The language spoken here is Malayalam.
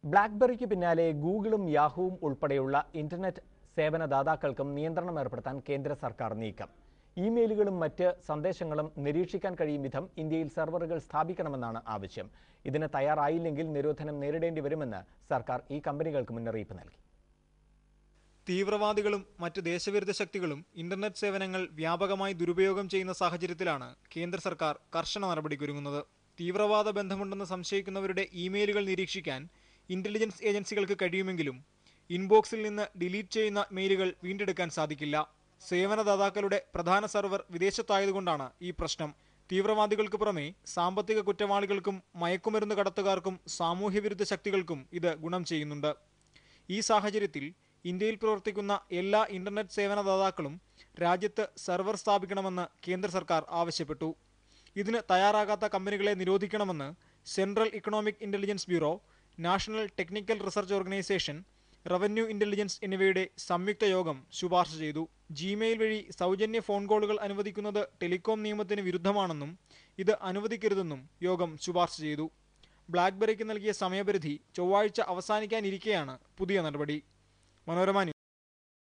ബ്ലാക്ക്ബെറിക്ക് പിന്നാലെ ഗൂഗിളും യാഹൂവും ഉൾപ്പെടെയുള്ള ഇന്റർനെറ്റ് സേവനദാതാക്കൾക്കും നിയന്ത്രണം ഏർപ്പെടുത്താൻ കേന്ദ്ര സർക്കാർ നീക്കം. ഇമെയിലുകളും മറ്റ് സന്ദേശങ്ങളും നിരീക്ഷിക്കാൻ കഴിയും വിധം ഇന്ത്യയിൽ സെർവറുകൾ സ്ഥാപിക്കണമെന്നാണ് ആവശ്യം. ഇതിന് തയ്യാറായില്ലെങ്കിൽ നിരോധനം നേരിടേണ്ടി വരുമെന്ന് സർക്കാർ ഈ കമ്പനികൾക്ക് മുന്നറിയിപ്പ് നൽകി. തീവ്രവാദികളും മറ്റ് ദേശവിരുദ്ധ ശക്തികളും ഇന്റർനെറ്റ് സേവനങ്ങൾ വ്യാപകമായി ദുരുപയോഗം ചെയ്യുന്ന സാഹചര്യത്തിലാണ് കേന്ദ്ര സർക്കാർ കർശന നടപടിക്കൊരുങ്ങുന്നത്. തീവ്രവാദ ബന്ധമുണ്ടെന്ന് സംശയിക്കുന്നവരുടെ ഇമെയിലുകൾ നിരീക്ഷിക്കാൻ ഇന്റലിജൻസ് ഏജൻസികൾക്ക് കഴിയുമെങ്കിലും ഇൻബോക്സിൽ നിന്ന് ഡിലീറ്റ് ചെയ്യുന്ന മെയിലുകൾ വീണ്ടെടുക്കാൻ സാധിക്കില്ല. സേവനദാതാക്കളുടെ പ്രധാന സെർവർ വിദേശത്തായതുകൊണ്ടാണ് ഈ പ്രശ്നം. തീവ്രവാദികൾക്ക് പുറമെ സാമ്പത്തിക കുറ്റവാളികൾക്കും മയക്കുമരുന്ന് കടത്തുകാർക്കും സാമൂഹ്യവിരുദ്ധ ശക്തികൾക്കും ഇത് ഗുണം ചെയ്യുന്നുണ്ട്. ഈ സാഹചര്യത്തിൽ ഇന്ത്യയിൽ പ്രവർത്തിക്കുന്ന എല്ലാ ഇന്റർനെറ്റ് സേവനദാതാക്കളും രാജ്യത്ത് സെർവർ സ്ഥാപിക്കണമെന്ന് കേന്ദ്ര സർക്കാർ ആവശ്യപ്പെട്ടു. ഇതിന് തയ്യാറാകാത്ത കമ്പനികളെ നിരോധിക്കണമെന്ന് central economic intelligence bureau, national technical research organisation, revenue intelligence എന്നിവയുടെ സംയുക്ത യോഗം ശുപാർശ ചെയ്തു. ജിമെയിൽ വഴി സൗജന്യ ഫോൺ കോളുകൾ അനുവദിക്കുന്നത് ടെലികോം നിയമത്തിന് വിരുദ്ധമാണെന്നും ഇത് അനുവദിക്കരുതെന്നും യോഗം ശുപാർശ ചെയ്തു. ബ്ലാക്ക്ബെറിക്ക് നൽകിയ സമയപരിധി ചൊവ്വാഴ്ച അവസാനിക്കാനിരിക്കെയാണ് പുതിയ നടപടി. മനോരമ